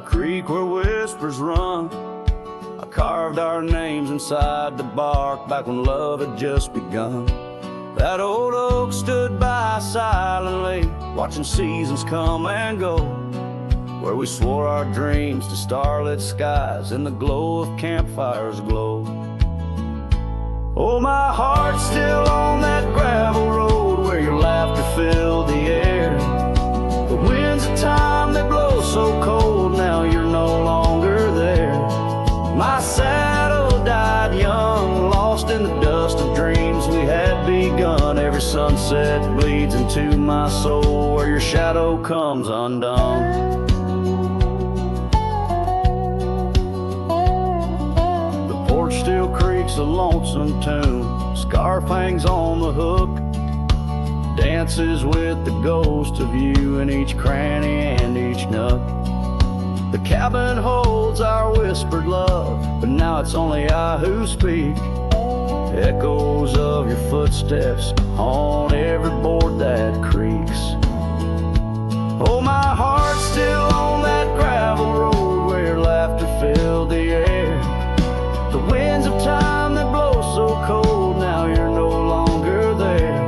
the creek where whispers run. I carved our names inside the bark back when love had just begun. That old oak stood by silently, watching seasons come and go, where we swore our dreams to starlit skies in the glow of campfires glow. Oh, my heart's still on that gravel road where your laughter filled the air. The winds of time, they blow so cold, now you're no longer there. My saddle died young, lost in the dust of dreams we had begun. Every sunset bleeds into my soul where your shadow comes undone. Still creaks a lonesome tune, scarf hangs on the hook, dances with the ghost of you in each cranny and each nook. The cabin holds our whispered love, but now it's only I who speak. Echoes of your footsteps on every board that creaks. Oh, my heart's still on that gravel road where your laughter filled the air. The winds of time that blow so cold, now you're no longer there.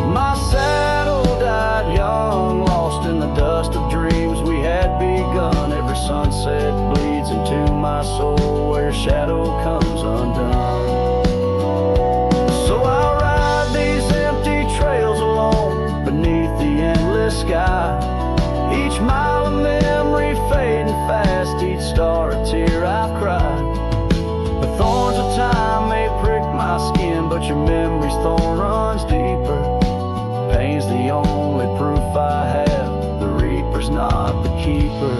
My saddle died young, lost in the dust of dreams we had begun. Every sunset bleeds into my soul where your shadow comes undone. So I ride these empty trails alone beneath the endless sky. Each mile of memory fading fast, each star a tear I've cried. The thorns of time may prick my skin, but your memory's thorn runs deeper. Pain's the only proof I have, the reaper's not the keeper.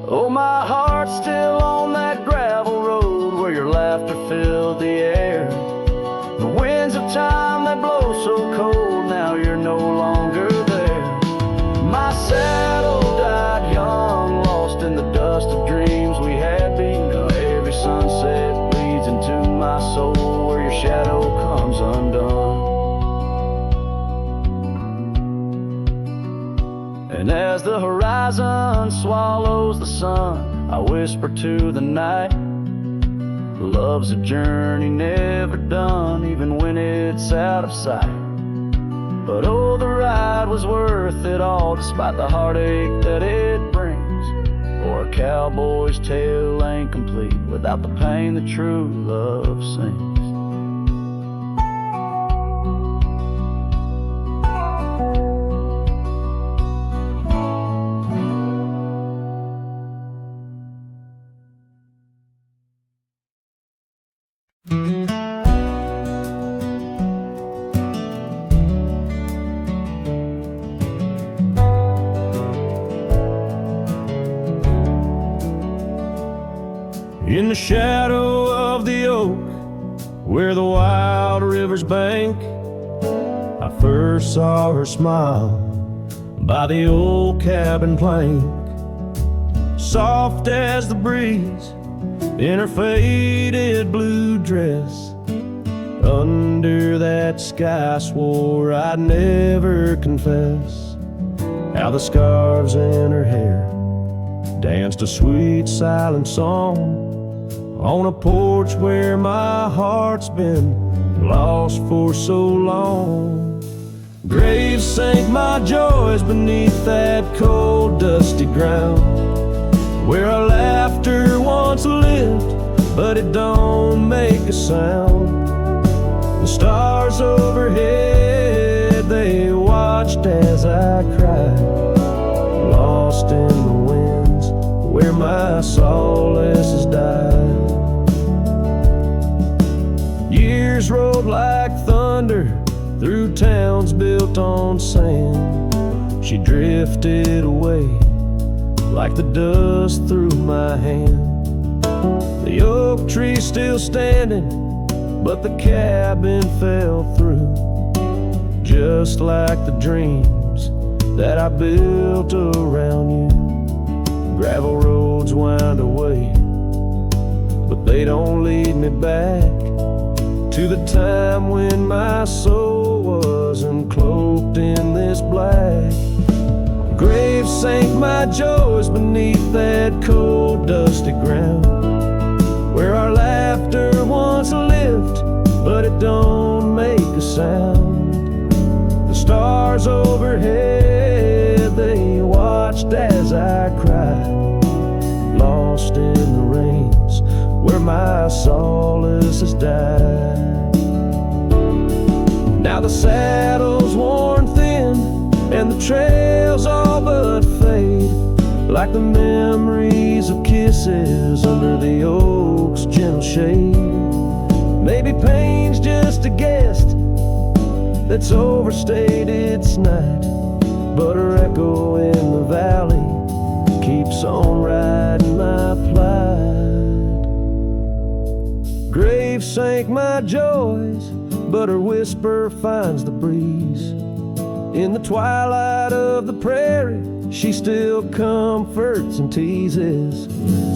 Oh, my heart's still on that gravel road where your laughter filled the air. The winds of time that blow so cold, now you're no longer there. My saddle died young, lost in the dust of dreams we had begun. Sunset bleeds into my soul where your shadow comes undone. And as the horizon swallows the sun, I whisper to the night, love's a journey never done, even when it's out of sight. But oh, the ride was worth it all, despite the heartache that it brings. For a cowboy's tale ain't complete without the pain that true love sings. In the shadow of the oak, where the wild river's bank, I first saw her smile by the old cabin plank. Soft as the breeze in her faded blue dress, under that sky I swore I'd never confess. How the scarves in her hair danced a sweet silent song on a porch where my heart's been lost for so long. Graves sank my joys beneath that cold dusty ground, where our laughter once lived, but it don't make a sound. The stars overhead, they watched as I cried, lost in the winds where my solace has died. Years rolled like thunder through towns built on sand. She drifted away like the dust through my hand. The oak tree still standing, but the cabin fell through, just like the dreams that I built around you. Gravel roads wind away, but they don't lead me back to the time when my soul wasn't cloaked in this black. Grave sank my joys beneath that cold, dusty ground, where our laughter once lived, but it don't make a sound. The stars overhead, they watched as I cried, lost in the rains, where my solace has died. Now the saddle's worn thin, and the trails all but fade, like the memories of kisses under the oak's gentle shade. Maybe pain's just a guest that's overstayed its night, but her echo in the valley keeps on riding my plight. Grave sank my joys, but her whisper finds the breeze. In the twilight of the prairie, she still comforts and teases.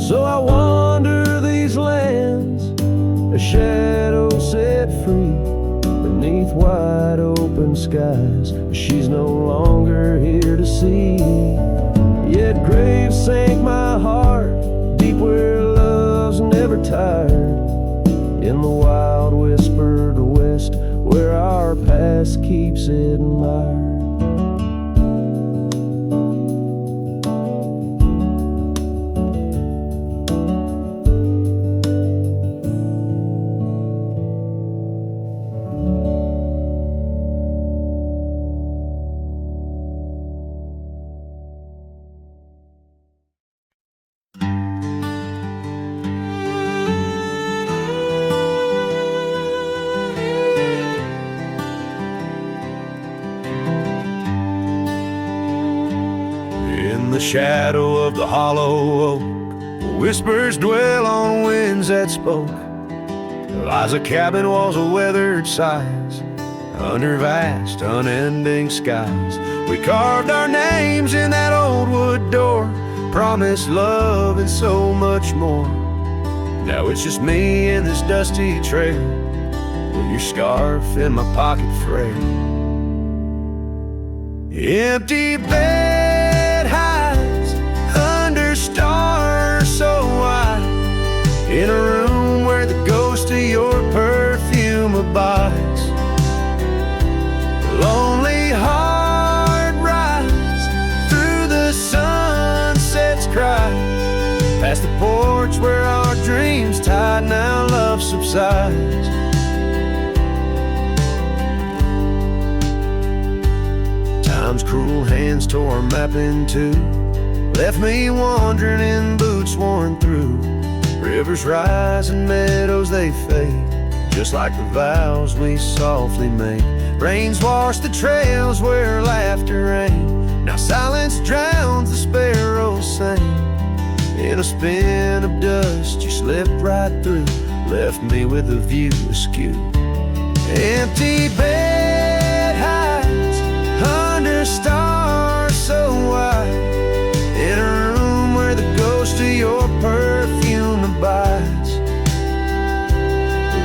So I wander these lands, a shadow set free, beneath wide open skies she's no longer here to see. Yet grave sank my heart, deep where love's never tired, in the wild whispered west, where our past keeps it admired. The shadow of the hollow oak, whispers dwell on winds that spoke. Lies a cabin walls of weathered sighs, under vast unending skies. We carved our names in that old wood door, promised love and so much more. Now it's just me and this dusty trail, with your scarf in my pocket frail. Empty bed hides under stars so wide, in a room where the ghost of your perfume abides. Lonely heart rides through the sunset's cry, past the porch where our dreams tied, now love subsides. Time's cruel hands tore a map in two, left me wandering in boots worn through. Rivers rise and meadows they fade, just like the vows we softly made. Rains wash the trails where laughter rang, now silence drowns the sparrows sing. In a spin of dust you slipped right through, left me with a view askew. Empty bed hides under stars so wide, in a room where the ghost of your perfume abides.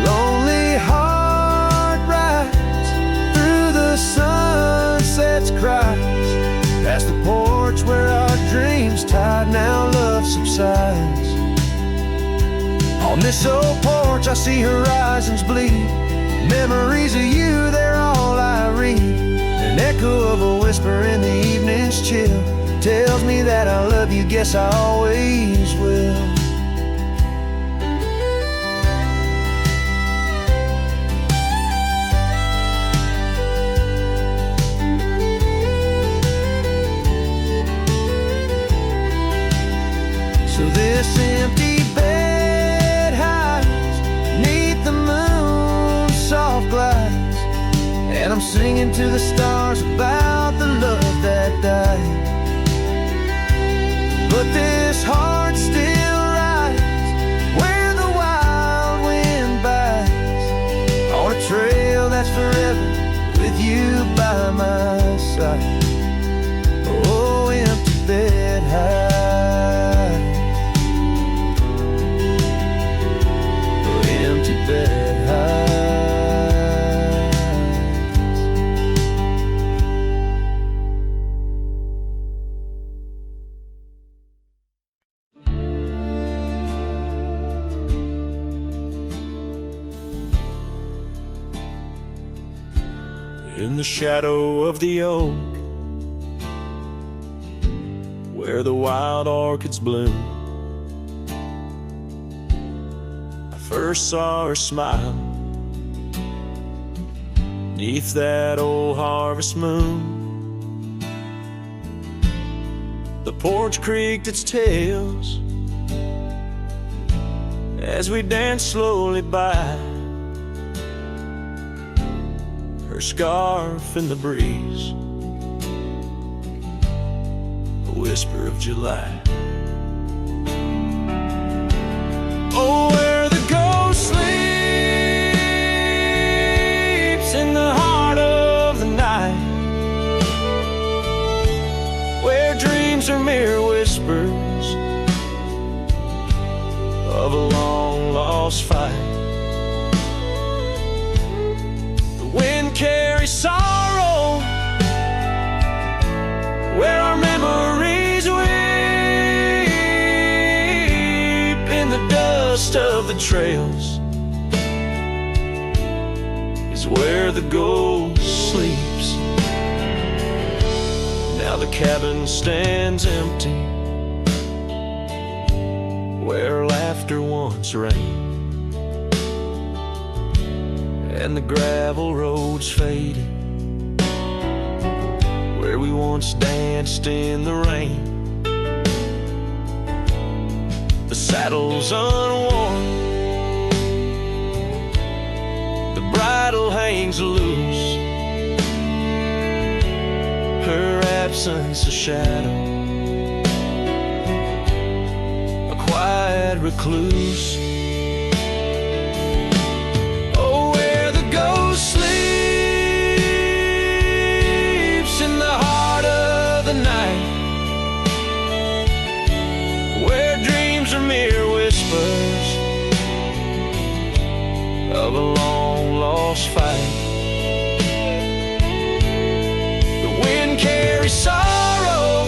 Lonely heart rides through the sunset's cries, past the porch where our dreams tied, now love subsides. On this old porch I see horizons bleed, memories of you, they're all I read. An echo of a whisper in the evening's chill tells me that I love you, guess I always will. So this empty bed hides neath the moon's soft glass, and I'm singing to the stars about the love that died. But this heart still rides where the wild wind bites, on a trail that's forever with you by my side. Oh, empty bed hides, oh, empty bed hides. in the shadow of the oak, where the wild orchids bloom. I first saw her smile 'neath that old harvest moon. The porch creaked its tails as we danced slowly by, her scarf in the breeze, a whisper of July. Oh, where the ghost sleeps in the heart of the night, where dreams are mere whispers of a long lost fight. The wind carries sorrow where our memories weep. In the dust of the trails is where the ghost sleeps. Now the cabin stands empty, where laughter once reigned, and the gravel roads faded, where we once danced in the rain. The saddle's unworn, the bridle hangs loose, her absence a shadow, quiet recluse. Oh, where the ghost sleeps in the heart of the night, where dreams are mere whispers of a long lost fight. The wind carries sorrow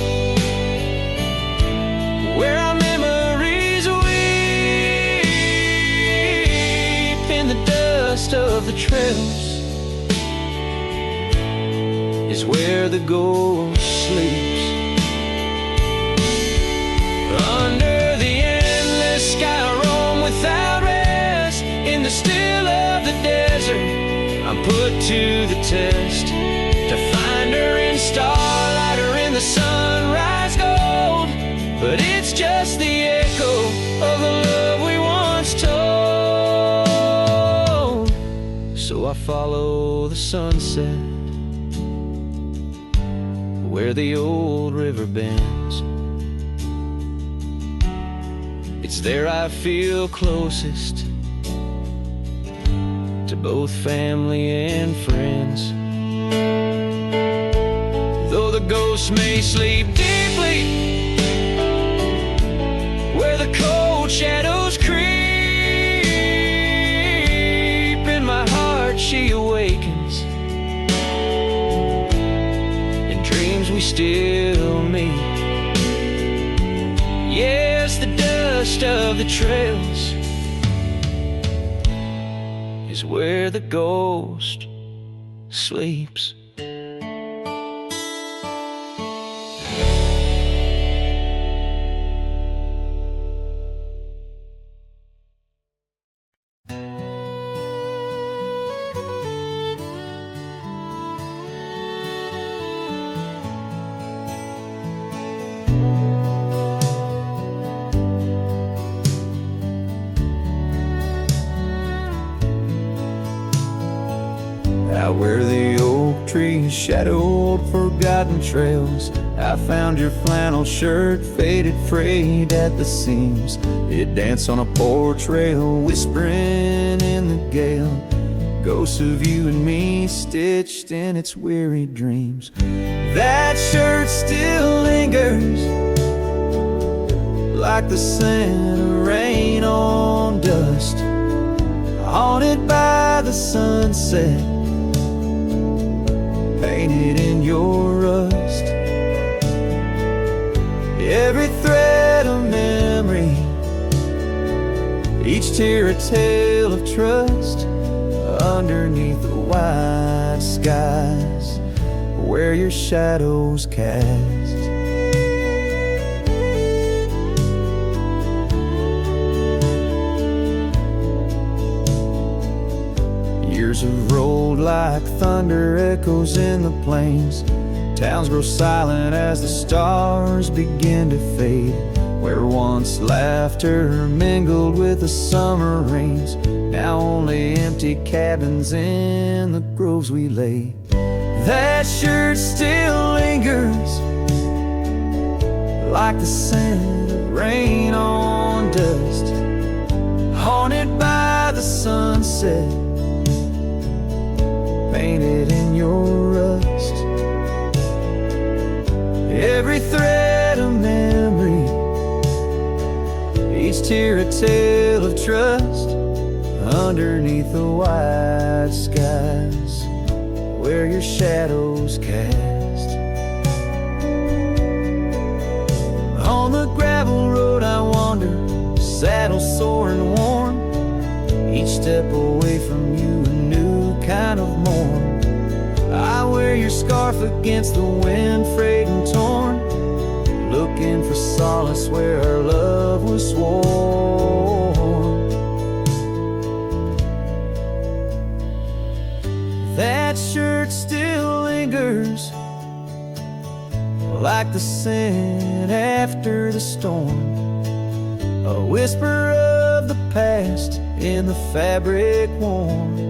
where our memories weep. In the dust of the trails is where the ghost sleeps. Under the endless sky I roam without rest. In the still of the desert I'm put to the test, to find her in starlight or in the sunrise gold. But it's just the echo of the love we once told. So I follow the sunset where the old river bends. It's there I feel closest to both family and friends. Though the ghosts may sleep deeply where the cold shadows creep, in my heart she awakens, in dreams we still meet. Yes, the dust of the trails is where the ghost sleeps. Out where the oak trees shadowed forgotten trails, I found your flannel shirt faded, frayed at the seams. It danced on a porch rail, whispering in the gale, ghosts of you and me stitched in its weary dreams. That shirt still lingers like the scent of rain on dust, haunted by the sunset, painted in your rust. Every thread a memory, each tear a tale of trust. underneath the white skies where your shadows cast. Years have rolled like thunder echoes in the plains. Towns grow silent as the stars begin to fade. Where once laughter mingled with the summer rains, now only empty cabins in the groves we lay. That shirt still lingers like the scent of rain on dust, haunted by the sunset, painted in your rust. Every thread a memory, each tear a tale of trust, underneath the white skies where your shadows cast. On the gravel road I wander, saddle sore and worn, each step away from you a new kind of morn. I wear your scarf against the wind, frayed and torn, looking for solace where our love was sworn. That shirt still lingers like the scent after the storm, a whisper of the past in the fabric worn.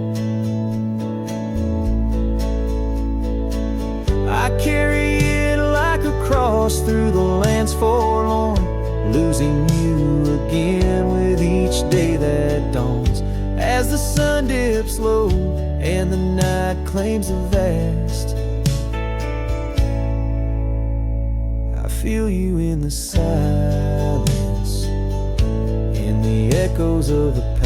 I carry it like a cross through the lands forlorn, losing you again with each day that dawns, as the sun dips low and the night claims the vast. I feel you in the silence, in the echoes of the past.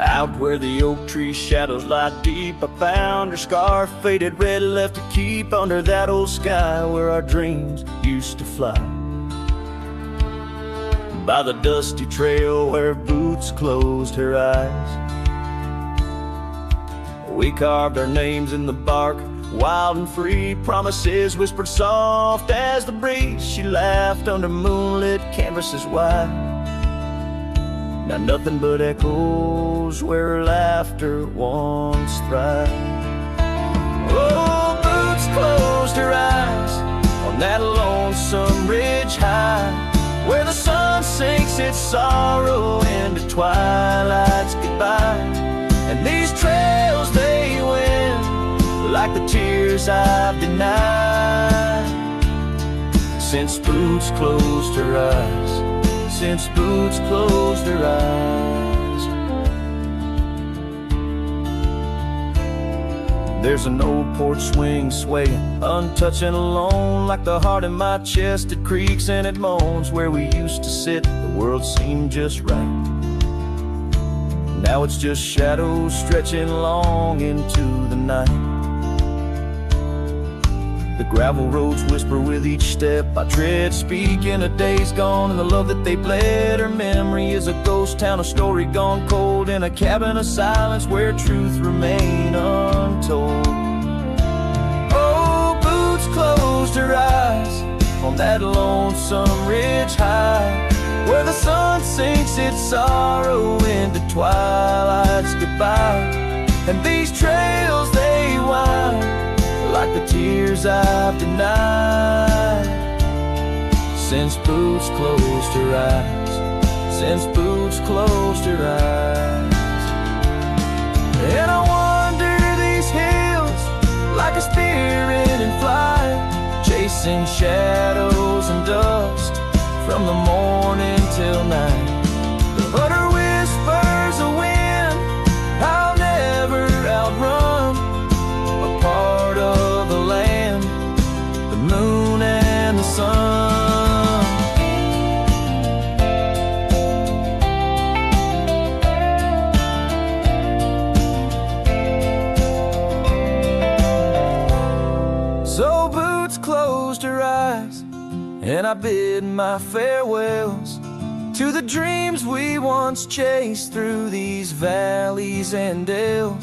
Out where the oak tree shadows lie deep, I found her scarf, faded red, left to keep under that old sky where our dreams used to fly. By the dusty trail where boots closed her eyes, we carved our names in the bark, wild and free, promises whispered soft as the breeze. She laughed under moonlit canvases wide, now nothing but echoes where her laughter once thrived. Oh, boots closed her eyes on that lonesome ridge high, where the sun sinks its sorrow into twilight's goodbye. And these trails they win like the tears I've denied, since boots closed her eyes, since boots closed her eyes. There's an old porch swing swaying, untouched and alone, like the heart in my chest. It creaks and it moans. Where we used to sit, the world seemed just right. Now it's just shadows stretching long into the night. The gravel roads whisper with each step I tread, speaking of days gone and the love that they bled. Her memory is a ghost town, a story gone cold, in a cabin of silence where truth remain untold. Oh, boots closed her eyes on that lonesome ridge high, where the sun sinks its sorrow into twilight's goodbye. And these trails they wind like the tears I've denied, since boots closed her eyes, since boots closed her eyes. And I wander these hills like a spirit in flight, chasing shadows and dust from the morning till night. But her whispers a wind I'll never outrun, a part of the land I bid my farewells to the dreams we once chased through these valleys and dales.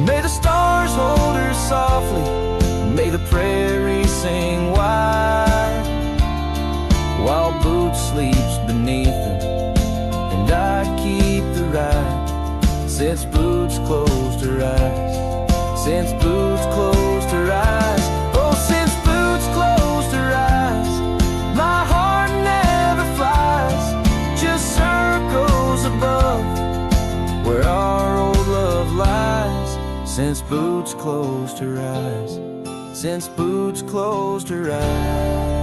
May the stars hold her softly, may the prairie sing wide, while Boots sleeps beneath them, and I keep the ride. Since Boots closed her eyes, since Boots closed her eyes, oh, since Boots closed her eyes, my heart never flies, just circles above where our old love lies. Since Boots closed her eyes, since Boots closed her eyes.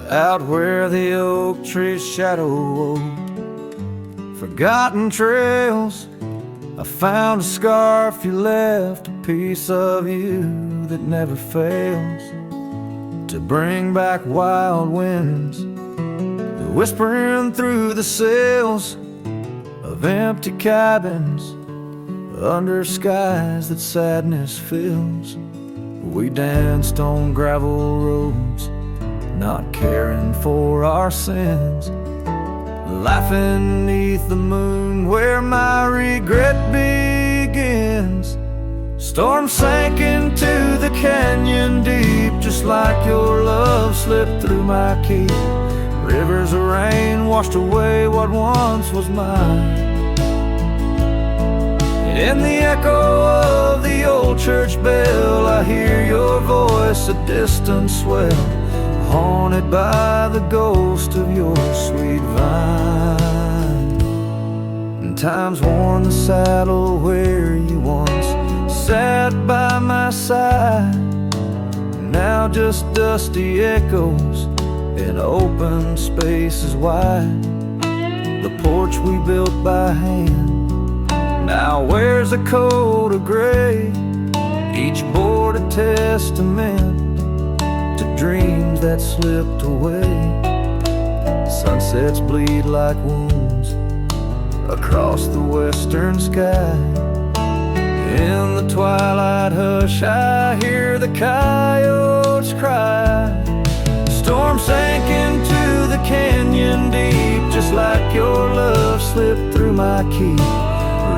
Out where the oak tree's shadow old, forgotten trails, I found a scarf you left, a piece of you that never fails to bring back wild winds, whispering through the sails of empty cabins under skies that sadness fills. We danced on gravel roads, not caring for our sins, laughing neath the moon where my regret begins. Storm sank into the canyon deep, just like your love slipped through my key. Rivers of rain washed away what once was mine. In the echo of the old church bell, I hear your voice, a distant swell, haunted by the ghost of your sweet vine. And time's worn the saddle where you once sat by my side, now just dusty echoes in open spaces wide. The porch we built by hand now wears a coat of gray, each board a testament to dreams that slipped away. Sunsets bleed like wounds across the western sky. In the twilight hush I hear the coyotes cry. Storm sank into the canyon deep, just like your love slipped through my key.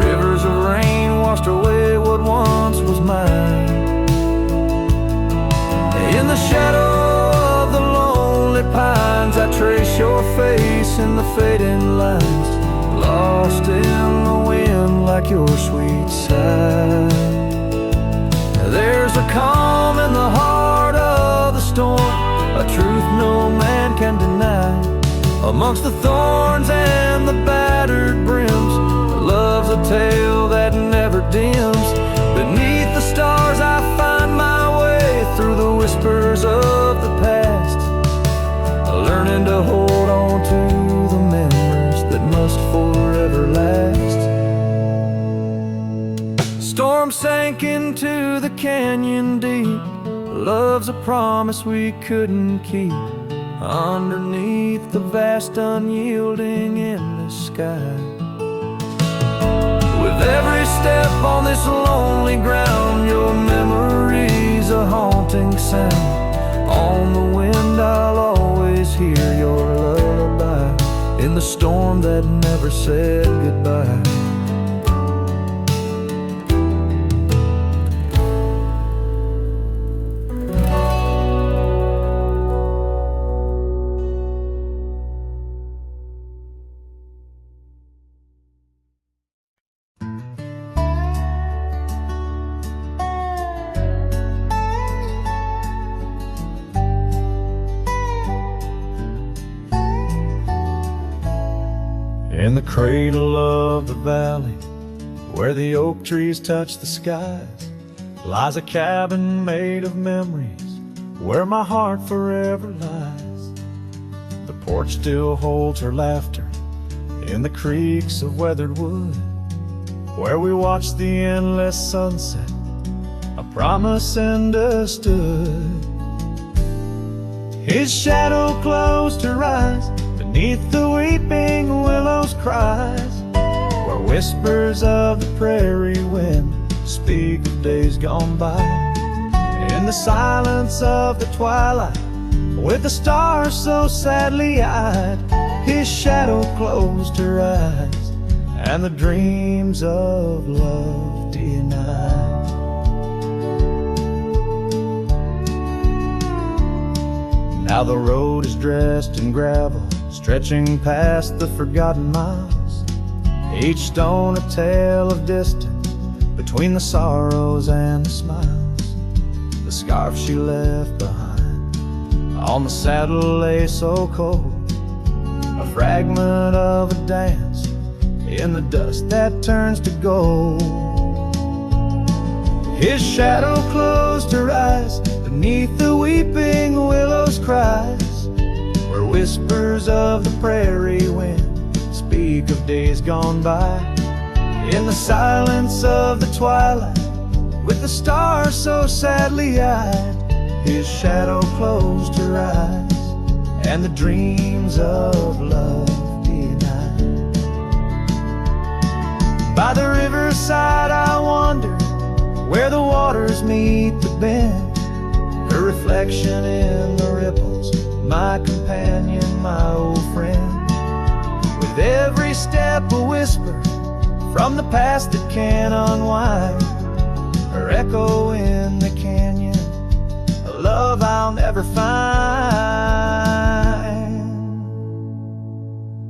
Rivers of rain washed away what once was mine. In the shadow of the lonely pines, I trace your face in the fading lines, lost in the wind like your sweet sigh. There's a calm in the heart of the storm, a truth no man can deny. Amongst the thorns and the battered brims, love's a tale that never dims. Beneath the stars I find my way through the whispers of the past, learning to hold on to the memories that must forever last. Storm sank into the canyon deep, love's a promise we couldn't keep, underneath the vast unyielding endless sky. With every step on this lonely ground, your memory's a haunting sound. On the wind I'll always hear your lullaby, in the storm that never said goodbye. In the cradle of the valley, where the oak trees touch the skies, lies a cabin made of memories, where my heart forever lies. The porch still holds her laughter in the creaks of weathered wood, where we watch the endless sunset, a promise understood. His shadow closed her eyes beneath the weeping willows' cries, where whispers of the prairie wind speak of days gone by. In the silence of the twilight, with the stars so sadly eyed, his shadow closed her eyes, and the dreams of love denied. Now the road is dressed in gravel, stretching past the forgotten miles, each stone a tale of distance between the sorrows and the smiles. The scarf she left behind on the saddle lay so cold, a fragment of a dance in the dust that turns to gold. His shadow closed her eyes beneath the weeping willow's cries, where whispers of the prairie wind speak of days gone by. In the silence of the twilight, with the stars so sadly eyed, his shadow closed her eyes, and the dreams of love denied. By the riverside I wander, where the waters meet the bend, her reflection in the ripples, my companion, my old friend. With every step a whisper from the past that can unwind, her echo in the canyon, a love I'll never find.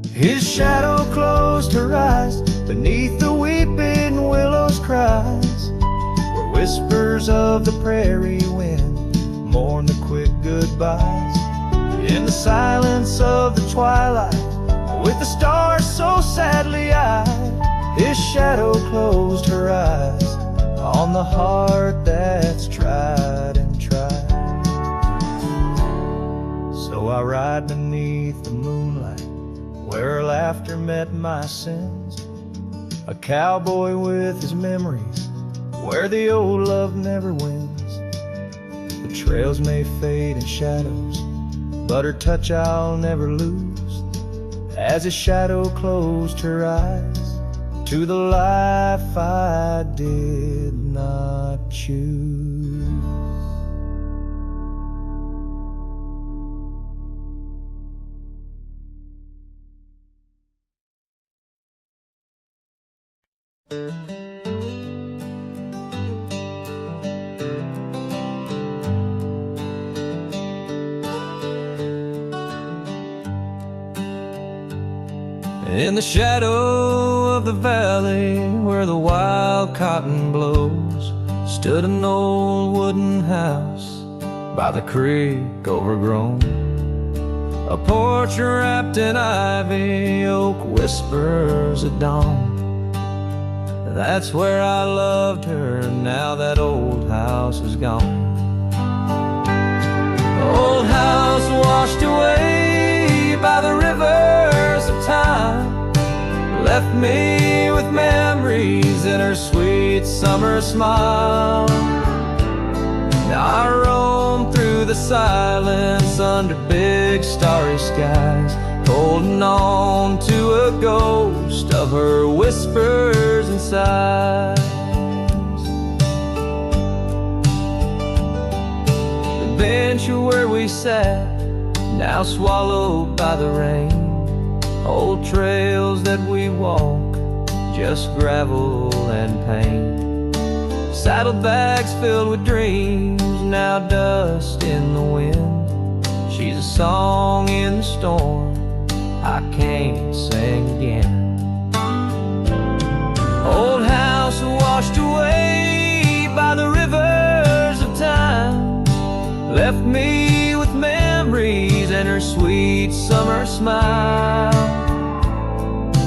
His shadow closed her eyes beneath the weeping willow's cries, where whispers of the prairie wind mourn the quick goodbyes. In the silence of the twilight, with the stars so sadly eyed, his shadow closed her eyes on the heart that's tried and tried. So I ride beneath the moonlight, where her laughter met my sins, a cowboy with his memories, where the old love never wins. The trails may fade in shadows, but her touch I'll never lose, as his shadow closed her eyes to the life I did not choose. In the shadow of the valley where the wild cotton blows, stood an old wooden house by the creek overgrown. A porch wrapped in ivy, oak whispers at dawn. That's where I loved her, now that old house is gone. Old house washed away by the rivers of time, left me with memories in her sweet summer smile. Now I roam through the silence under big starry skies, holding on to a ghost of her whispers and sighs. The bench where we sat, now swallowed by the rain, old trails that we walk, just gravel and pain. Saddlebags filled with dreams, now dust in the wind. She's a song in the storm I can't sing again. Old house washed away by the rivers of time, left me with memories and her sweet summer smile.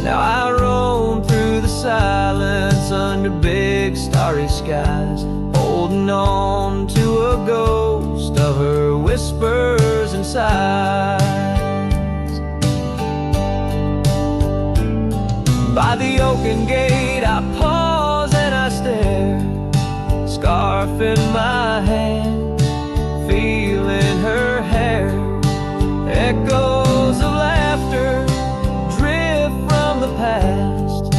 Now I roam through the silence under big starry skies, holding on to a ghost of her whispers and sighs. By the oaken gate I pause and I stare, scarf in my hand, feeling her hair. Echoes of laughter drift from the past.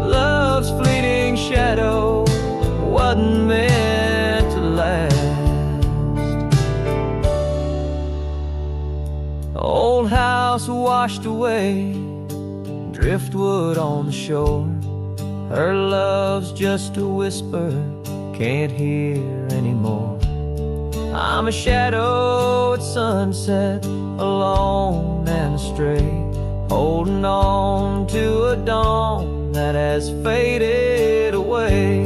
Love's fleeting shadow wasn't meant to last. Old house washed away, driftwood on the shore. Her love's just a whisper, can't hear anymore. I'm a shadow at sunset, alone and astray, holding on to a dawn that has faded away.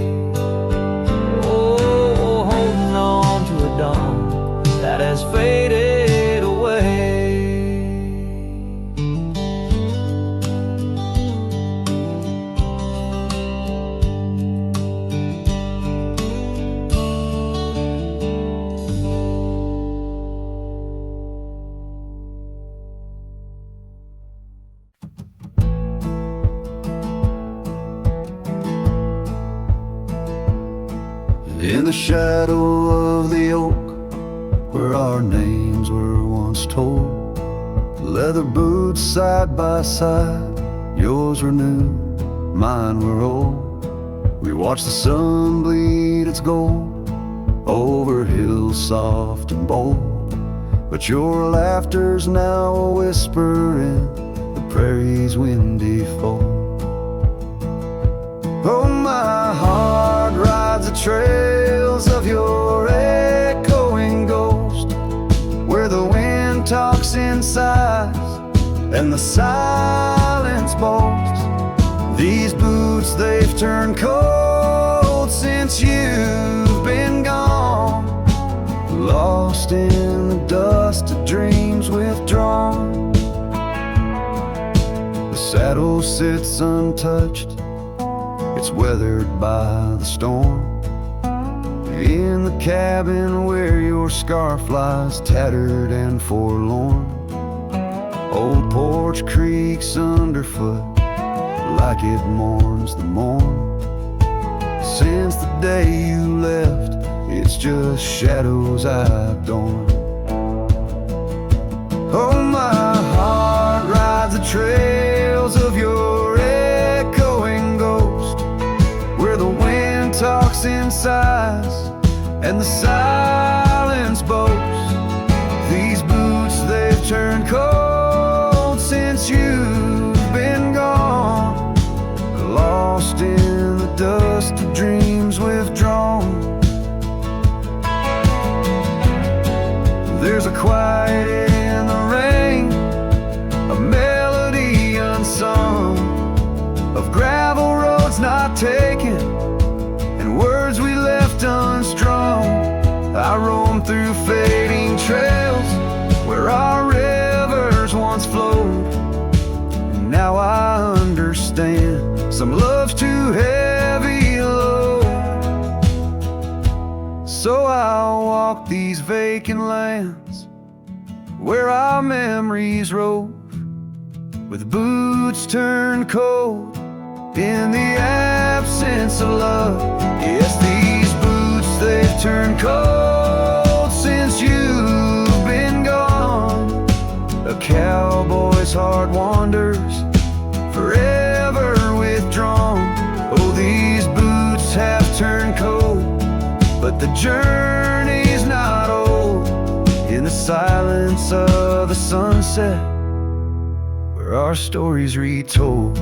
Oh, holding on to a dawn that has faded away. In the shadow of the oak, where our names were once told, leather boots side by side, yours were new, mine were old. We watched the sun bleed its gold over hills soft and bold, but your laughter's now a whisper in the prairie's windy fold. Oh, my heart rides the trails of your echoing ghost, where the wind talks in sighs and the silence boasts. These boots, they've turned cold since you've been gone, lost in the dust of dreams withdrawn. The saddle sits untouched, it's weathered by the storm. In the cabin where your scarf lies tattered and forlorn, old porch creaks underfoot like it mourns the morn. Since the day you left, it's just shadows I've dorn. Oh, my heart rides the trails of your echoing ghost, where the wind talks in sighs and the silence boasts. These boots, they've turned cold since you've been gone, lost in the dust of dreams withdrawn. There's a quiet in the rain, a melody unsung, of gravel roads not taken and words we left unstrung. I roam through fading trails where our rivers once flowed, and now I understand some love's too heavy a load. So I'll walk these vacant lands where our memories rove, with boots turned cold in the absence of love. Yes, these boots, they've turned cold since you've been gone. A cowboy's heart wanders, forever withdrawn. Oh, these boots have turned cold, but the journey's not old. In the silence of the sunset, where our stories retold.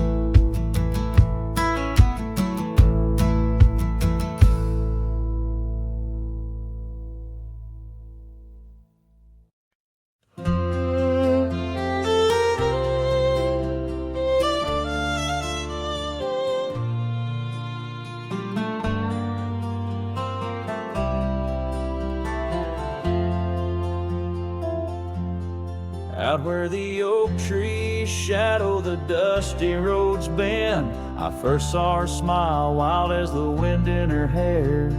Out where the oak trees shadow the dusty roads bend, I first saw her smile wild as the wind in her hair.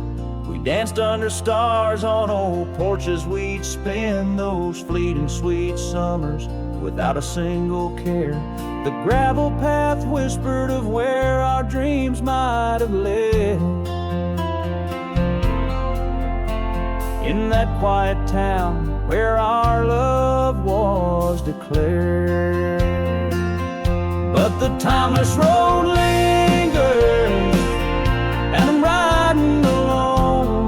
We danced under stars on old porches, we'd spend those fleeting sweet summers without a single care. The gravel path whispered of where our dreams might have led. in that quiet town where our love was declared. But the timeless road lingers, and I'm riding alone,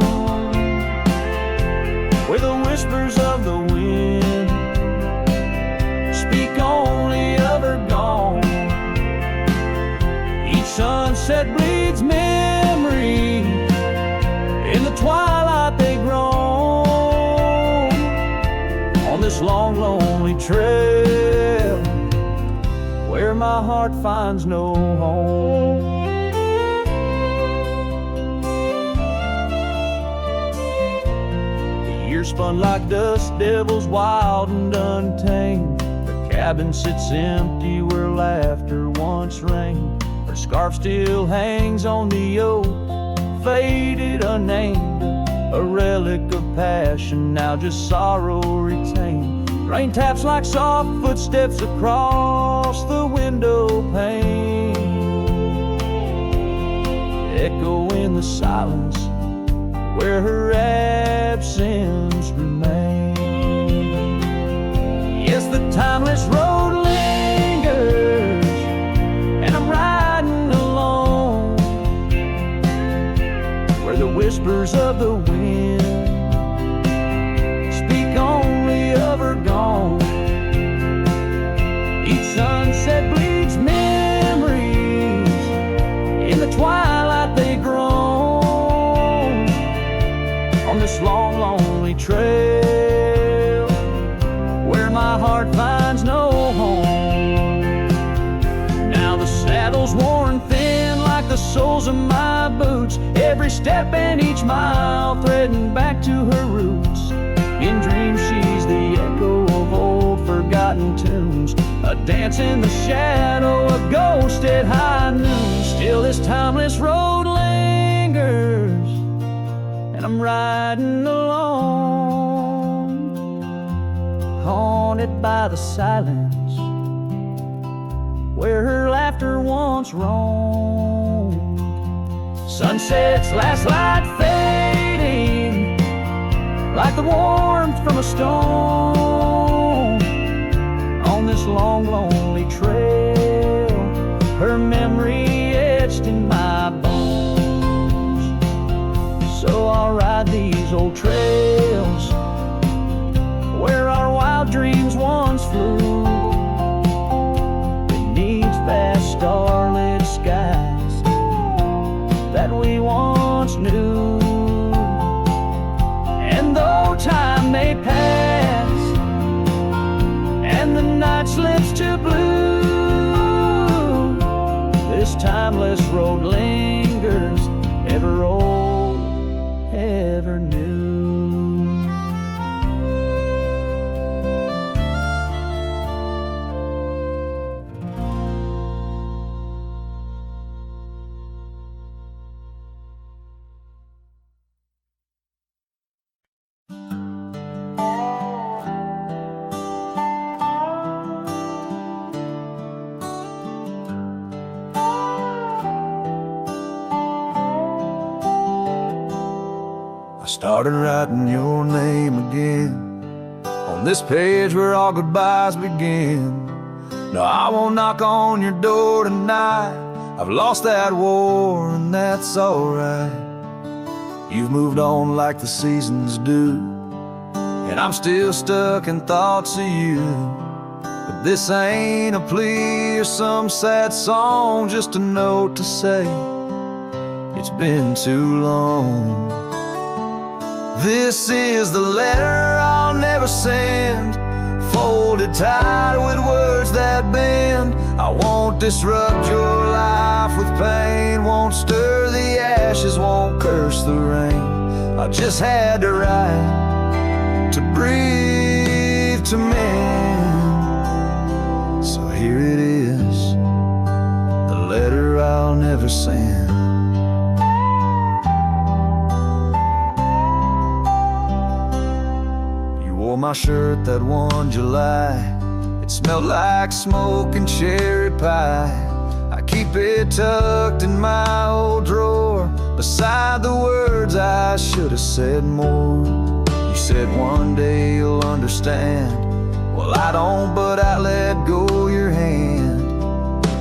where the whispers of the wind speak only of her gone. Each sunset bleeds memory, in the twilight they groan, on this long lonely trail where my heart finds no home. The years spun like dust devils, wild and untamed. The cabin sits empty where laughter once reigned. Her scarf still hangs on the oak, faded, unnamed, a relic of passion, now just sorrow retained. Rain taps like soft footsteps across the window pane, echo in the silence where her absence remains. Yes, the timeless road lingers, and I'm riding alone, where the whispers of the wind speak only of her gone. Each sunset bleeds memories, in the twilight they groan, on this long lonely trail where my heart finds no home. Now the saddle's worn thin like the soles of my boots, every step and each mile threading back to her roots. In dreams she's the echo of old forgotten tunes, a dance in the shadow, a ghost at high noon. Still this timeless road lingers, and I'm riding alone, haunted by the silence where her laughter once roamed. Sunset's last light fading like the warmth from a stone, on this long lonely trail, her memory etched in my bones. So I'll ride these old trails where our wild dreams once flew, beneath vast starlit skies that we once knew. And though time may pass and the night slips to blue, this timeless road lingers, ever old, ever new. I started writing your name again on this page where all goodbyes begin. No, I won't knock on your door tonight. I've lost that war and that's alright. You've moved on like the seasons do, and I'm still stuck in thoughts of you. But this ain't a plea or some sad song, just a note to say it's been too long. This is the letter I'll never send, folded tight with words that bend. I won't disrupt your life with pain, won't stir the ashes, won't curse the rain. I just had to write, to breathe, to mend. So here it is, the letter I'll never send. Wore my shirt that one July. It smelled like smoke and cherry pie. I keep it tucked in my old drawer, beside the words I should have said more. said one day you'll understand. Well, I don't, but I let go your hand.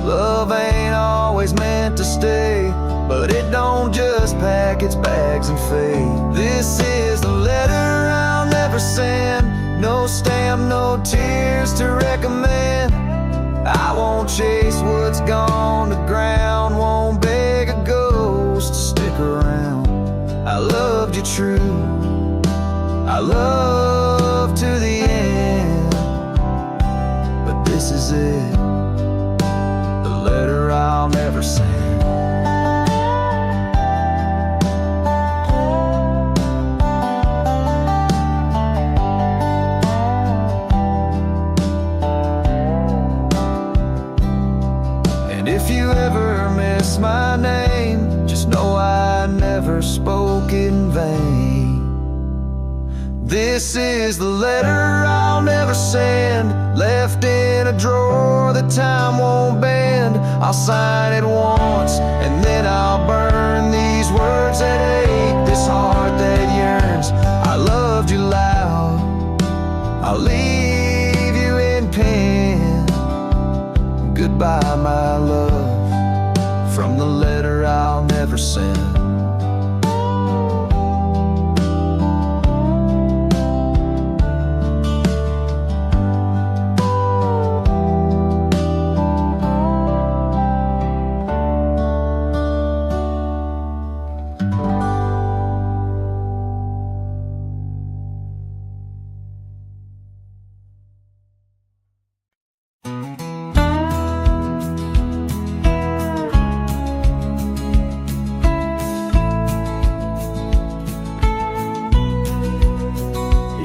Love ain't always meant to stay, but it don't just pack its bags and fade. This is the letter I'll never send. No stamp, no tears to recommend. I won't chase what's gone to ground, won't beg a ghost to stick around. I loved you true, I love to the end, but this is it, the letter I'll never send. And if you ever miss my name, just know I never spoke in vain. This is the letter I'll never send, left in a drawer that time won't bend. I'll sign it once and then I'll burn these words that ache, this heart that yearns. I loved you loud, I'll leave you in pen. Goodbye, my love, from the letter I'll never send.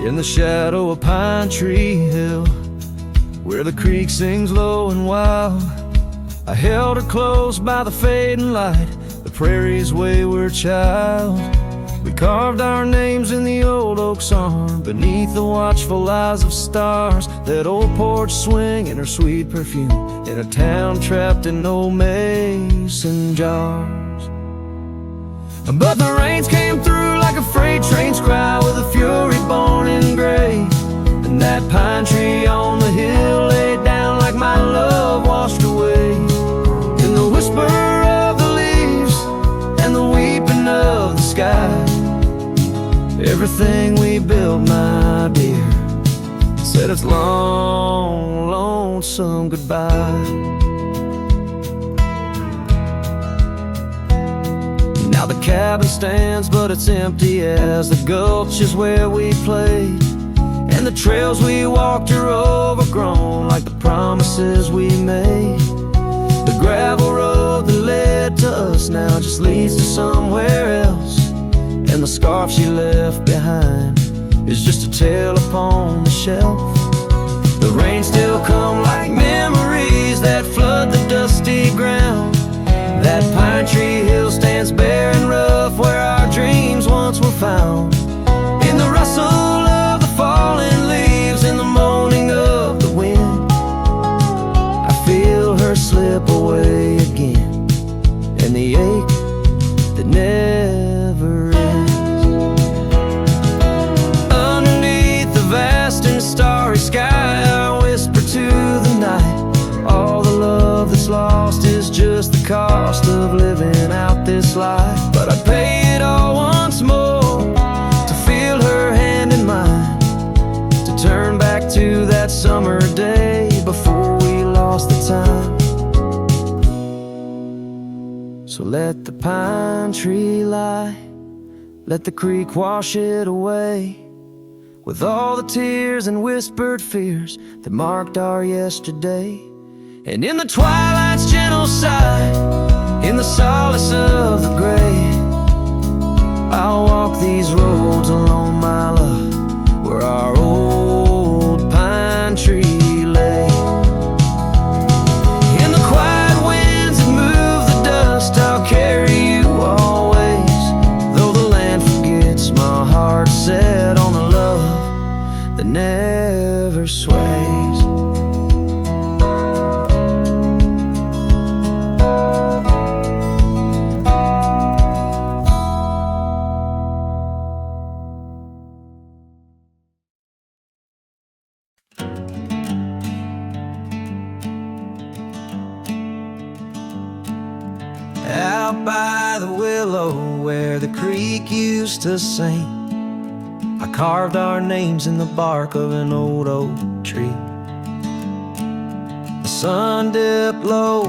In the shadow of Pine Tree Hill, where the creek sings low and wild, I held her close by the fading light, the prairie's wayward child. We carved our names in the old oak's arm, beneath the watchful eyes of stars. That old porch swing and her sweet perfume, in a town trapped in old mason jars. But the rains came through like a freight train's cry, with a fury born in gray. And that pine tree on the hill laid down like my love washed away. In the whisper of the leaves and the weeping of the sky, everything we built, my dear, said its long, lonesome goodbye. Now the cabin stands, but it's empty as the gulch is where we played. And the trails we walked are overgrown, like the promises we made. The gravel road that led to us now just leads to somewhere else. And the scarf she left behind is just a tale upon the shelf. The rain still come like memories that flood the dusty ground. That pine tree hill stands bare and rough, where our dreams once were found. In the rustle of the falling leaves, in the moaning of the wind, I feel her slip away again, and the ache that never ends. Underneath the vast and starry sky, I whisper to the night, all the love that's lost is just the cost of living out this life. But I'd pay it all once more to feel her hand in mine, to turn back to that summer day before we lost the time. So let the pine tree lie, let the creek wash it away, with all the tears and whispered fears that marked our yesterday. And in the twilight's gentle sigh, in the solace of the gray, I'll walk these roads alone, my love, where our old pine tree lay. In the quiet winds that move the dust, I'll carry you always, though the land forgets, my heart set on the love that never sways. out by the willow where the creek used to sing. I carved our names in the bark of an old oak tree. The sun dipped low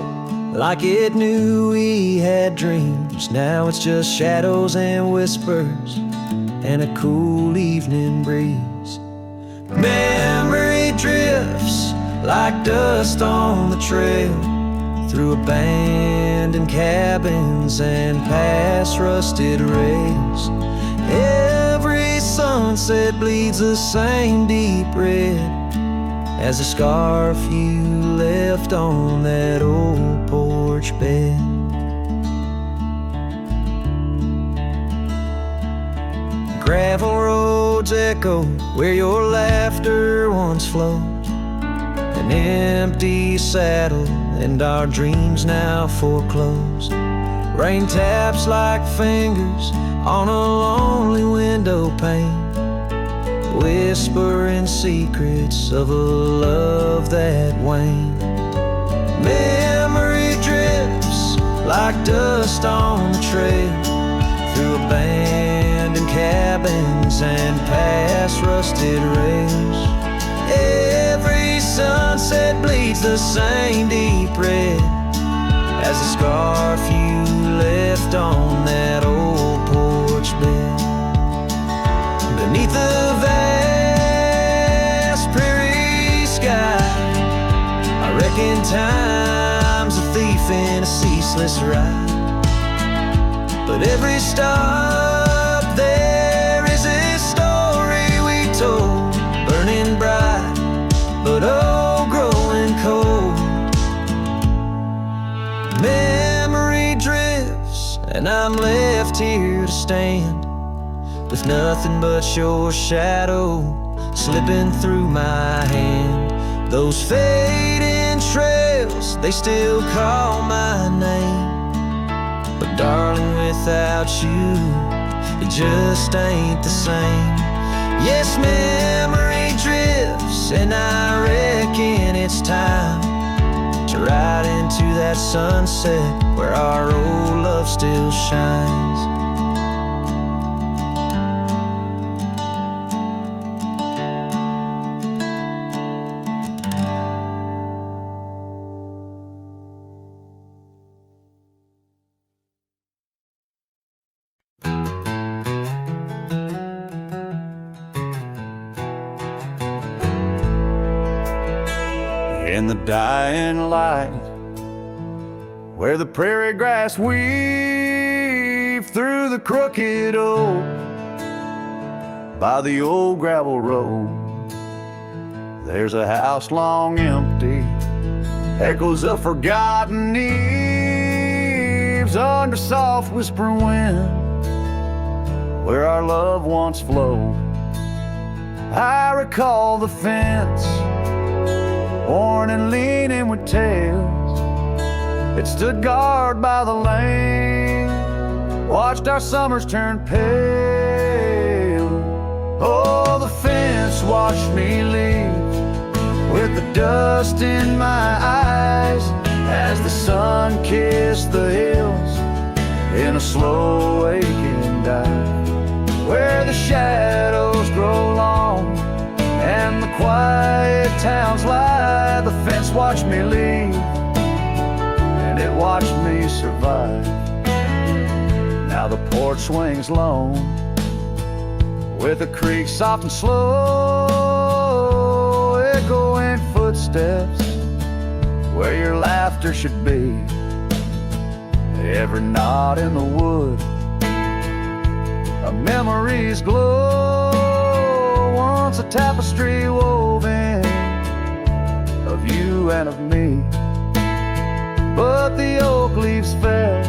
like it knew we had dreams. Now it's just shadows and whispers and a cool evening breeze. Memory drifts like dust on the trail, through abandoned cabins and past rusted rails. Every sunset bleeds the same deep red as the scarf you left on that old porch bed. Gravel roads echo where your laughter once flowed. An empty saddle and our dreams now foreclosed. Rain taps like fingers on a lonely window pane, whispering secrets of a love that waned. Memory drifts like dust on the trail, through abandoned cabins and past rusted rails. Every sunset bleeds the same deep red as the scarf you left on that old porch bed. Beneath the vast prairie sky, I reckon time's a thief in a ceaseless ride. But every stop there is a story we told, burning bright, but oh, growing cold. Memory drifts and I'm left here to stand, with nothing but your shadow slipping through my hand. Those fading trails, they still call my name, but darling, without you, it just ain't the same. Yes, memory drifts, and I reckon it's time to ride into that sunset where our old love still shines. In the dying light, where the prairie grass weaved through the crooked oak, by the old gravel road, there's a house long empty, echoes of forgotten eves under soft whispering wind, where our love once flowed. I recall the fence, worn and leaning with tails. It stood guard by the lane, watched our summers turn pale. Oh, the fence watched me leave, with the dust in my eyes, as the sun kissed the hills in a slow waking dive, where the shadows grow long and the quiet towns lie. The fence watched me leave, and it watched me survive. Now the porch swings lone, with the creek soft and slow, echoing footsteps where your laughter should be. Every knot in the wood, a memory's glow, once a tapestry woven of you and of me. But the oak leaves fell,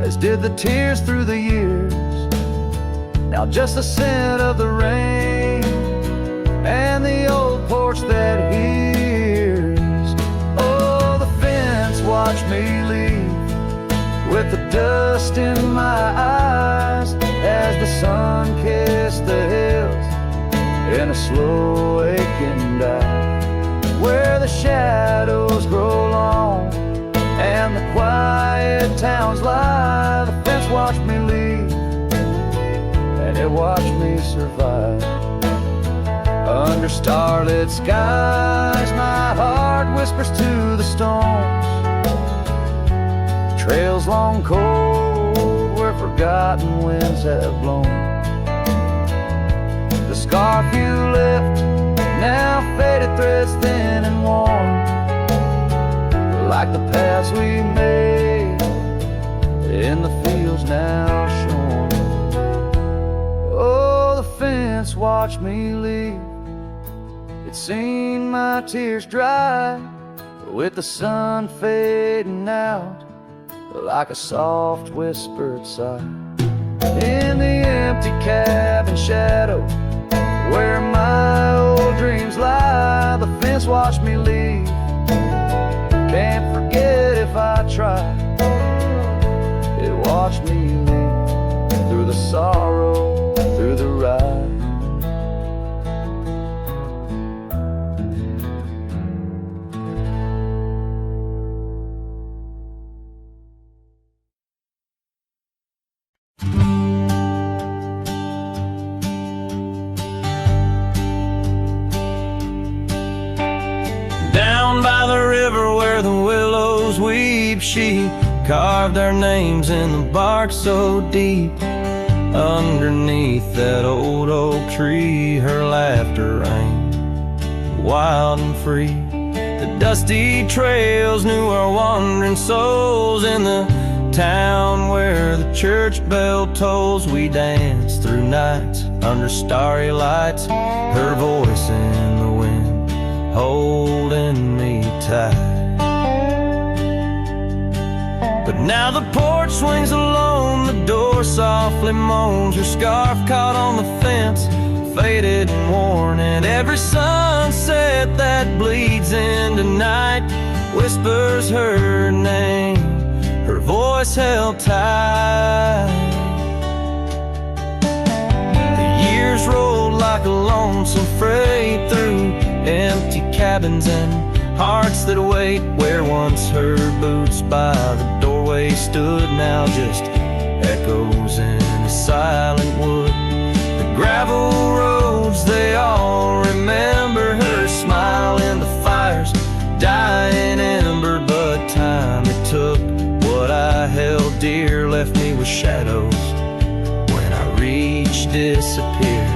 as did the tears through the years. Now just the scent of the rain and the old porch that hears. Oh, the fence watched me leave, with the dust in my eyes, as the sun kissed the hills in a slow aching dive, where the shadows grow long and the quiet town's lie. The fence watched me leave, and it watched me survive. Under starlit skies, my heart whispers to the stones. Trails long cold where forgotten winds have blown. The scarf you left, now faded threads thin and worn, like the paths we made in the fields now shorn. Oh, the fence watched me leave. It's seen my tears dry, with the sun fading out like a soft whispered sigh. In the empty cabin shadow where my old dreams lie, the fence watched me leave. Can't forget if I try. It watched me leave through the sorrow, through the ride. She carved our names in the bark so deep. Underneath that old oak tree, her laughter rang wild and free. The dusty trails knew our wandering souls. In the town where the church bell tolls, we danced through nights under starry lights. Her voice in the wind holding me tight. But now the porch swings alone, the door softly moans. Her scarf caught on the fence, faded and worn. And every sunset that bleeds into night whispers her name, her voice held tight. The years rolled like a lonesome freight through empty cabins and hearts that wait. Where once her boots by the doorway stood, now just echoes in a silent wood. The gravel roads, they all remember her smile in the fire's dying ember. But time it took, what I held dear left me with shadows when I reached disappear.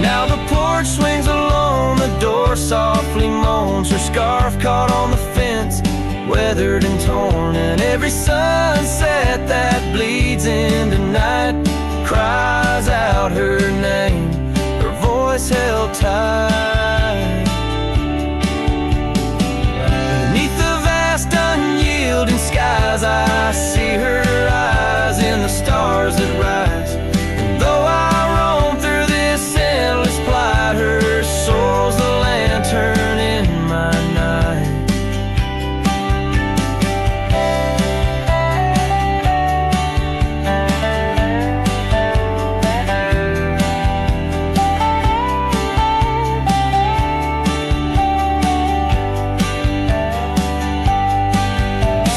Now the porch swings alone, the door softly moans. Her scarf caught on the fence, weathered and torn. And every sunset that bleeds into night cries out her name, her voice held tight. Beneath the vast unyielding skies, I see her eyes in the stars that rise. And though I roam through this endless plight, her soul's the lantern in my night.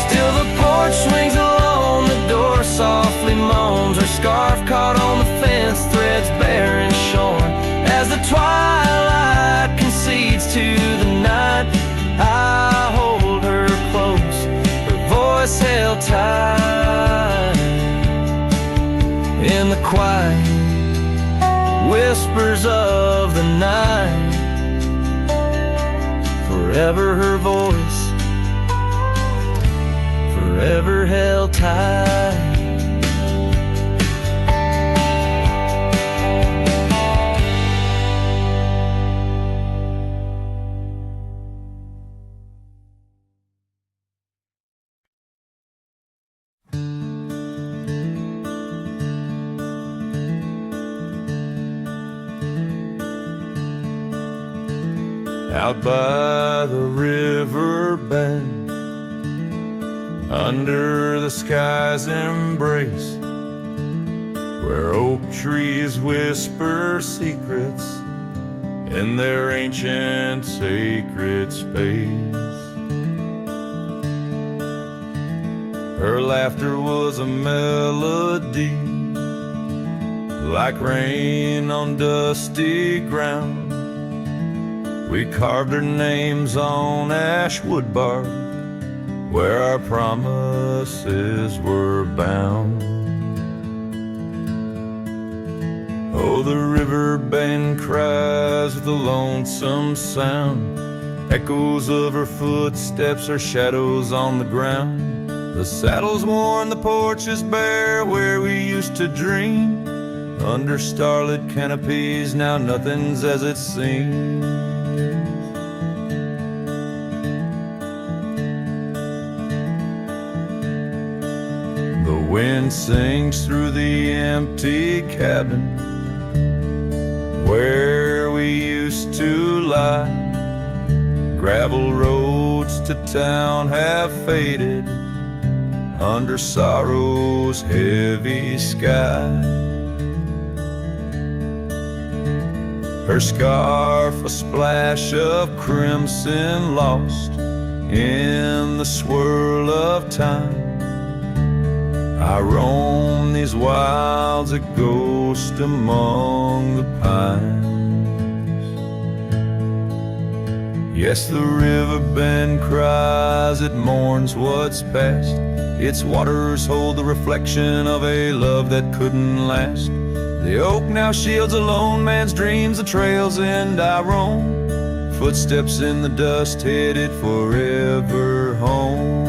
Still the porch swings alone, the door softly moans. Her scarf caught on the fence, threads bare and shorn. As the twilight concedes to the night, I hold her close, her voice held tight. In the quiet whispers of the night, forever her voice, forever held tight. Out by the river bend, under the sky's embrace, where oak trees whisper secrets in their ancient sacred space. Her laughter was a melody, like rain on dusty ground. We carved our names on ash wood bark, where our promises were bound. Oh, the river bend cries with a lonesome sound, echoes of her footsteps are shadows on the ground. The saddle's worn, the porch is bare, where we used to dream. Under starlit canopies, now nothing's as it seems. The wind sings through the empty cabin, where we used to lie. Gravel roads to town have faded under sorrow's heavy sky. Her scarf a splash of crimson lost in the swirl of time. I roam these wilds a ghost among the pines. Yes, the river bend cries, it mourns what's past. Its waters hold the reflection of a love that couldn't last. The oak now shields a lone man's dreams, the trail's end I roam. Footsteps in the dust headed forever home.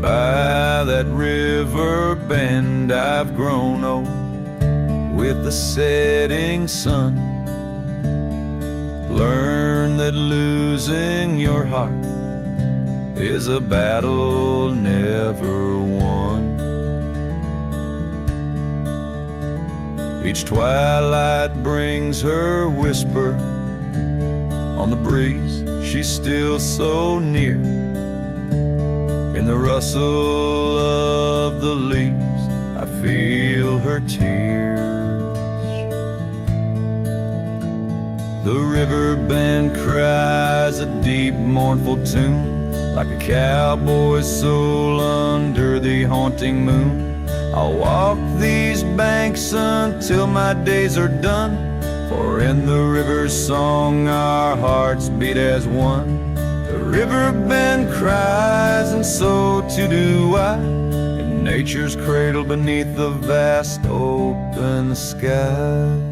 By that river bend I've grown old with the setting sun. Learn that losing your heart is a battle never won. Each twilight brings her whisper on the breeze. She's still so near. In the rustle of the leaves, I feel her tears. The river bend cries a deep mournful tune, like a cowboy's soul under the haunting moon. I'll walk these banks until my days are done, for in the river's song our hearts beat as one. The river bend cries, and so too do I, in nature's cradle beneath the vast open sky.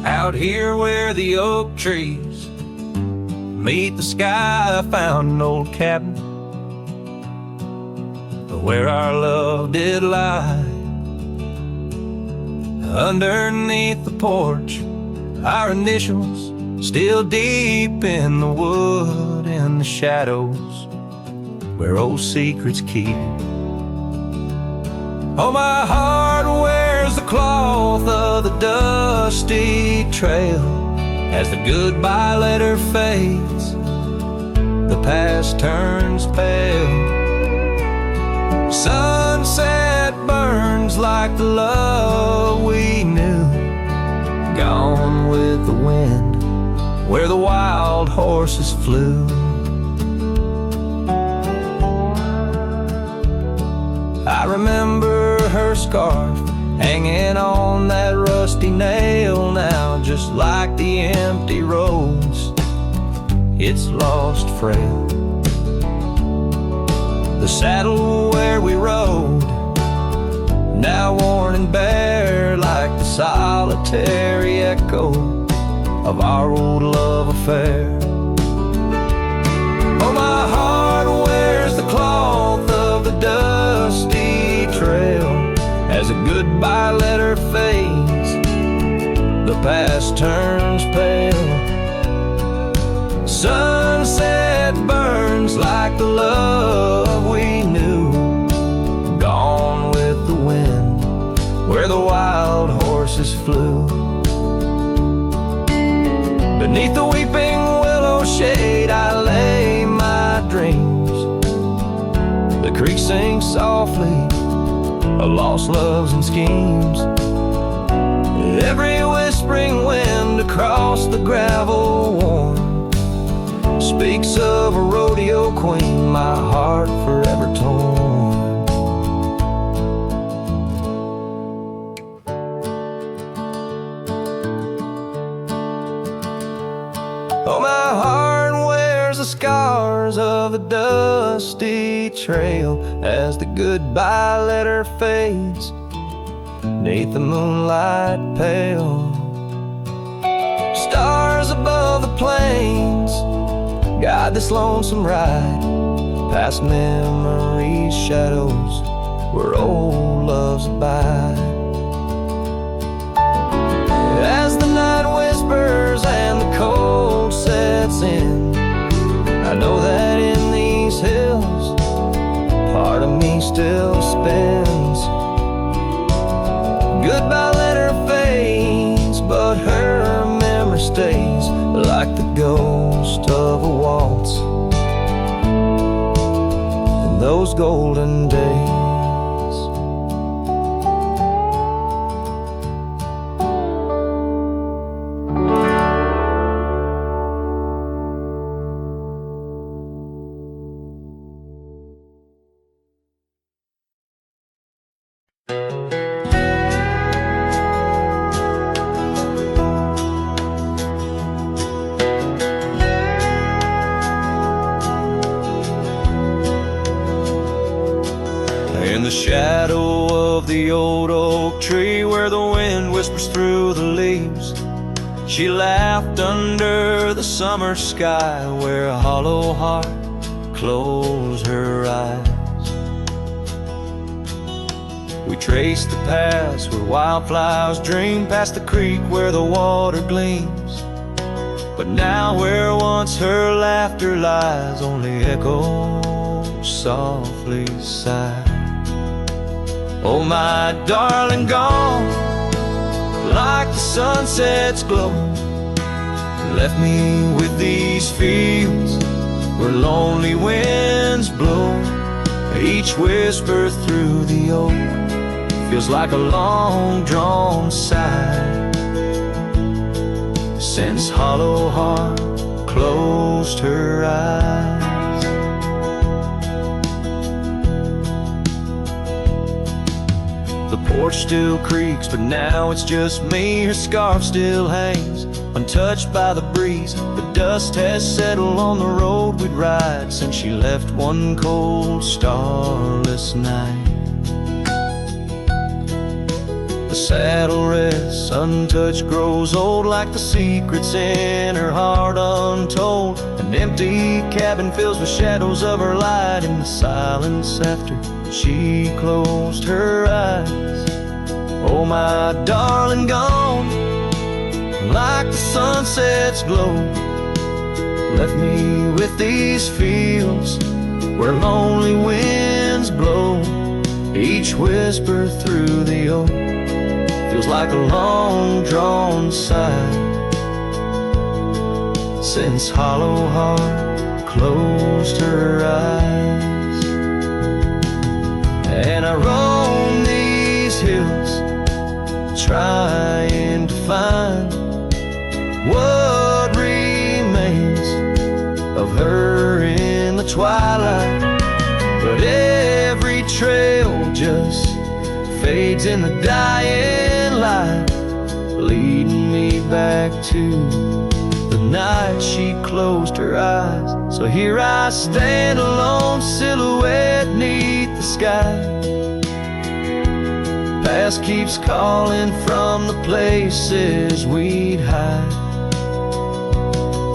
Out here where the oak trees meet the sky, I found an old cabin where our love did lie. Underneath the porch, our initials still deep in the wood, in the shadows where old secrets keep. Oh, my heart wears the cloth of the dusty trail as the goodbye letter fades, the past turns pale. Sunset burns like the love we knew, gone with the wind where the wild horses flew. I remember her scarf hanging on that rusty nail now, just like the empty roads, it's lost frail. The saddle where we rode, now worn and bare, like the solitary echo of our old love affair. Oh, my heart wears the cloth of the dusty trail as a goodbye letter The creek sings softly of lost loves and schemes. Every whispering wind across the gravel worn speaks of a rodeo queen, my heart forever torn. Oh, my heart wears the scars of a dusty trail as the goodbye letter fades 'neath the moonlight pale. Stars above the plains guide this lonesome ride past memories' shadows where old loves abide. As the night whispers and the cold sets in, I know that in these hills part of me still spins. Goodbye letter fades, but her memory stays like the ghost of a waltz in those golden days. In the shadow of the old oak tree where the wind whispers through the leaves, she laughed under the summer sky where a hollow heart closed her eyes. We traced the paths where wildflowers dream past the creek where the water gleams. But now where once her laughter lies, only echoes softly sigh. Oh, my darling, gone like the sunset's glow, left me with these fields where lonely winds blow. Each whisper through the oak feels like a long-drawn sigh, since hollow heart closed her eyes. The porch still creaks, but now it's just me. Her scarf still hangs, untouched by the breeze. The dust has settled on the road we'd ride since she left one cold, starless night. The saddle rests untouched, grows old like the secrets in her heart untold. An empty cabin fills with shadows of her light in the silence after she closed her eyes. Oh, my darling, gone like the sunset's glow, left me with these fields where lonely winds blow. Each whisper through the oak feels like a long-drawn sigh, since hollow heart closed her eyes. And I roam these hills trying to find what remains of her in the twilight. But every trail just fades in the dying light, leading me back to the night she closed her eyes. So here I stand, a lone silhouette 'neath the sky. Past keeps calling from the places we'd hide.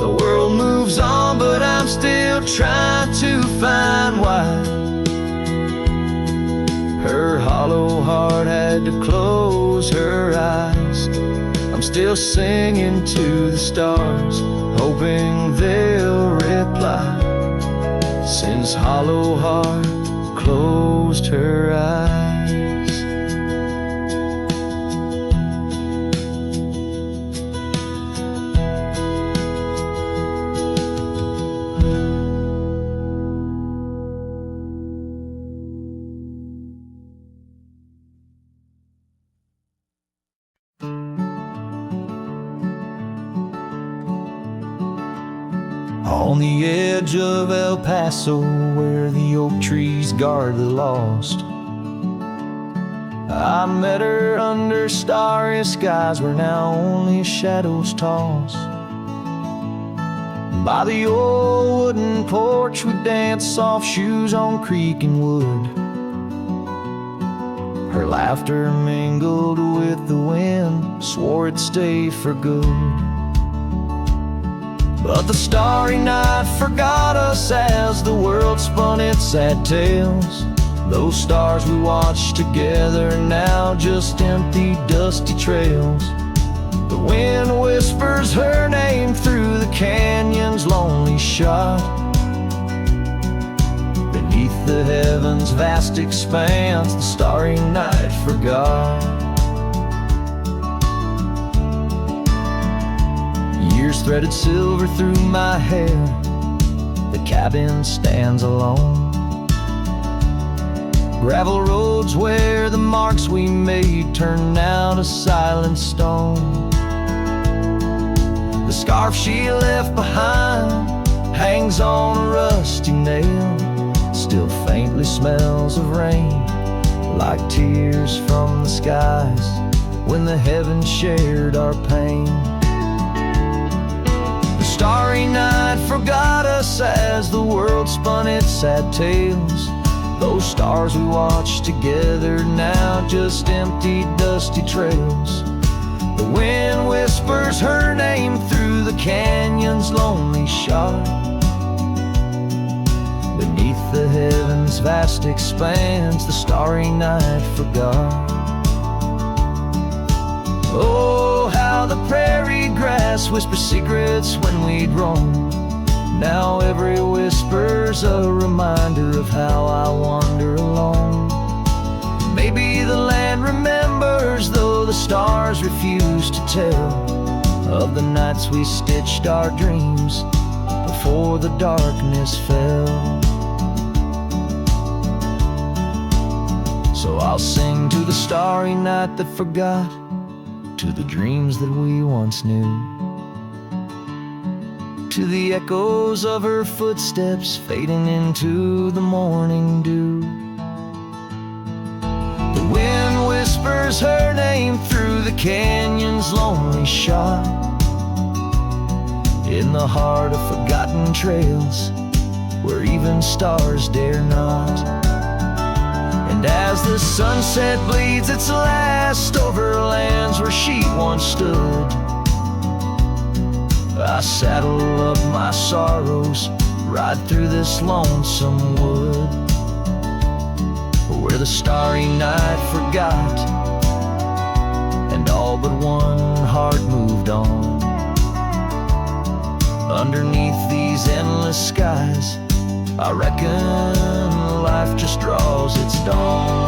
The world moves on, but I'm still trying to find why her hollow heart had to close her eyes. I'm still singing to the stars, hoping they'll reply, since hollow heart closed her eyes. on the edge of El Paso, where the oak trees guard the lost. I met her under starry skies where now only shadows toss. By the old wooden porch we danced soft shoes on creaking wood. Her laughter mingled with the wind, swore it'd stay for good. But the starry night forgot us as the world spun its sad tales. Those stars we watched together now just empty, dusty trails. The wind whispers her name through the canyon's lonely shot. Beneath the heavens' vast expanse, the starry night forgot. Years threaded silver through my hair. The cabin stands alone. Gravel roads where the marks we made turn now to silent stone. The scarf she left behind hangs on a rusty nail. Still faintly smells of rain, like tears from the skies when the heavens shared our pain. The starry night forgot us as the world spun its sad tales. Those stars we watched together now just empty, dusty trails. The wind whispers her name through the canyon's lonely shot. Beneath the heavens' vast expanse, the starry night forgot. Oh, how the prairie grass whispers secrets when we'd roam. Now every whisper's a reminder of how I wander alone. Maybe the land remembers, though the stars refuse to tell, of the nights we stitched our dreams before the darkness fell. So I'll sing to the starry night that forgot, to the dreams that we once knew, to the echoes of her footsteps fading into the morning dew. The wind whispers her name through the canyon's lonely shot. In the heart of forgotten trails, where even stars dare not. And as the sunset bleeds its last over lands where she once stood, I saddle up my sorrows, ride through this lonesome wood, where the starry night forgot, and all but one heart moved on. Underneath these endless skies, I reckon life just draws its dawn.